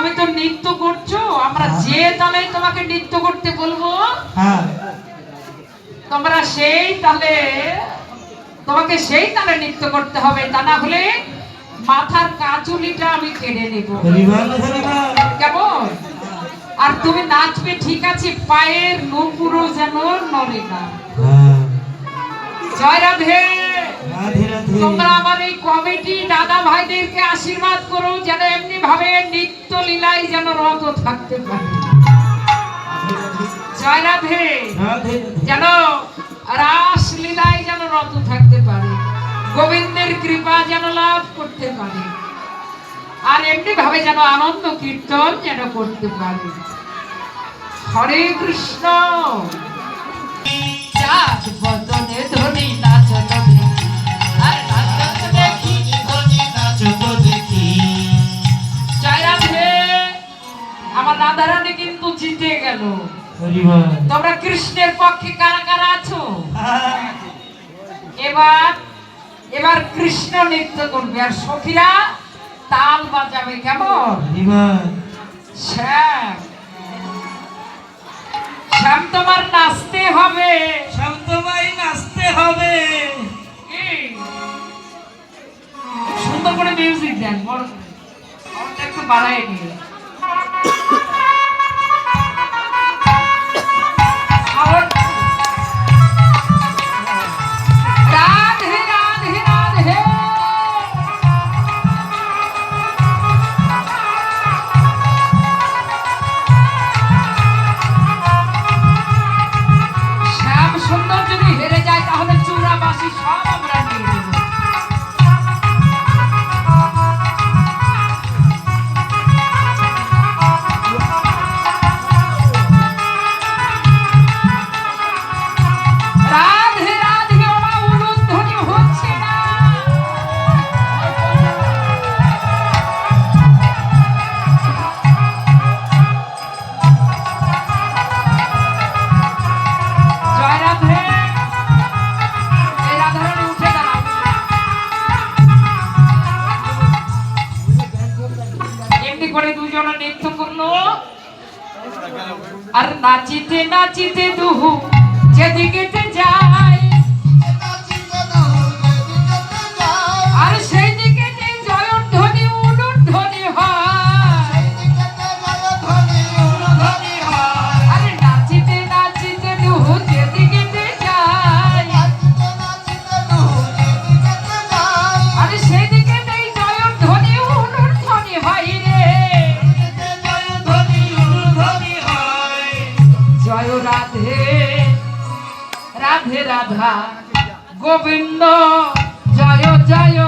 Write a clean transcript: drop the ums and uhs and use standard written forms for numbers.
তুমি তো নৃত্য করছো, আমরা যে তালে তোমাকে নৃত্য করতে বলবো তোমরা সেই তালে, তোমাকে সেই তালে নৃত্য করতে হবে, তা না হলে মাথার কাচুলিটা আমি কেড়ে নেব। কেমন? আর তুমি নাচবে ঠিক আছে, পায়ের নুপুরও যেন নড়ে না। জয় রাধে। তোমরা আমার এই কমিটি দাদা ভাইদেরকে আশীর্বাদ করো যেন এমনি ভাবে নৃত্য লীলায় যেন রত থাকতে পারে। জয় রাধে। যেন রাস লীলায় যেন রত থাকতে পারে, গোবিন্দের কৃপা যেন লাভ করতে পারে, আর এমনি ভাবে যেন আনন্দ কীর্তন যেন করতে পারে। হরে কৃষ্ণ। চাঁদ বদনে ধনি নাচ দেখি, আর নাচ দেখি ধনি নাচ দেখি। জয় রাধে। আমার রাধারানী কিন্তু জিতে গেল। তোমরা কৃষ্ণের পক্ষে কারা কারা আছো? এবার কৃষ্ণ নৃত্য করবে আর সখীরা তাল বাজাবে। কেমন? শ্যাম, শ্যাম তোমার নাচতে হবে। শ্যাম তোমায় নাচতে হবে। সুন্দর করে মিউজিক দেন, বড় একটু বাড়ায় নিয়ে। আর নাচিতে নাচিতে দুহু যেদিকে যায়, আর সেই দিকে জয়ধ্বনি উলুধ্বনি হয়। আরে নাচিতে নাচিতে দুহু যেদিকে যায়, আর সেই দিকে জয়ধ্বনি উলুধ্বনি হয় রে। জয় রাধে রাধে রাধা গোবিন্দ জয় জয়।